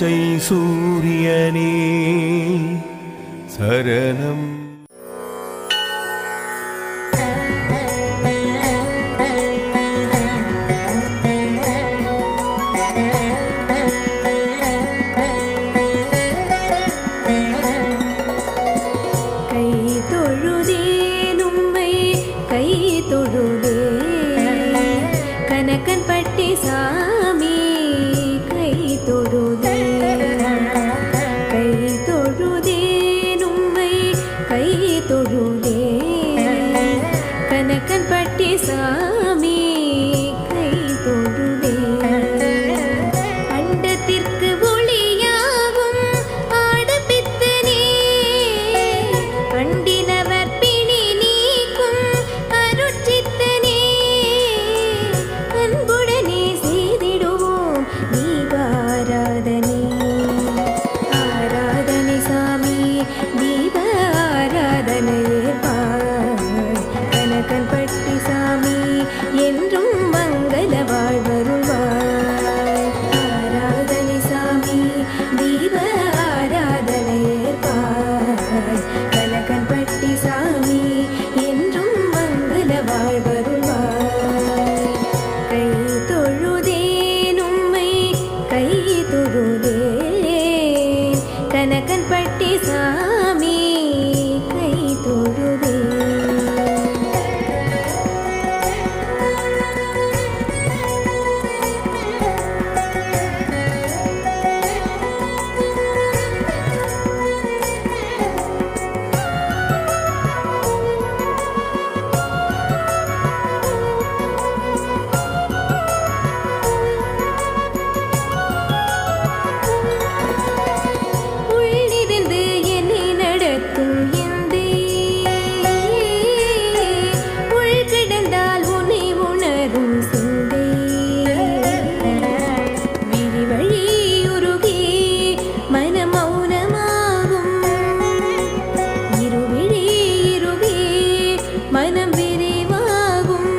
பச்சை சூரியனே சரணம். கனகன்பட்டி சாமி கை தொழுதே, கை தொழுதே உம்மை கை தொழுதே. கனகன்பட்டி சாமி கை தொழுதே. அண்டத்திற்கு ஒளியாகும் ஆடப்பித்தனே, அண்டினவர் பிணி நீக்கும் அருட்சித்தனே. அன்புடனே செய்திடுவோம் தீபாராதனை. ஆராதனை சாமி தீப ஆராதனையே பாய். கனகன்பட்டி சாமி என்றும் மங்கள வாழ்வருள்வாய். ஆராதனை சாமி தீப ஆராதனையே பாய். கனகன்பட்டி சாமி என்றும் மங்கள வாழ்வருள்வாய். கை தொழுதேன் உம்மை கை தொழுதேன். கனகன்பட்டி சாமி கை தொழுதேன். உள்ளிருந்து என்னை நடத்தும் எந்தே, உள் கிடந்தால் உன்னை உணரும் சிந்தை. விரிவழி உருகி மன மௌனமாகும், இருவிழி இருகி மனம் விரிவாகும்.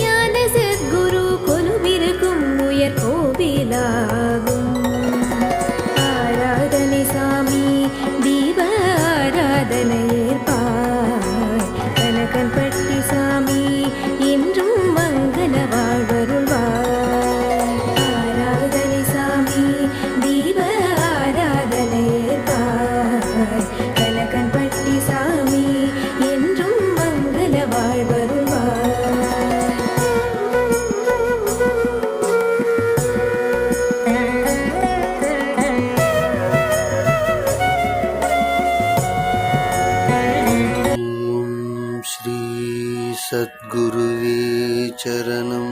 ஞான சத்குரு கொலுவிருக்கும் உயர் கோவிலாகும். ஆராதனை சாமி தீப ஆராதனையே பாய். கனகன்பட்டி சாமி என்றும் மங்கள வாழ்வருள்வாய். ஆராதனை சாமி தீப ஆராதனையே பாய். கனகன்பட்டி சாமி என்றும் மங்கள வாழ்வருள்வாய். श्री सद्गुरुवे चरणम्.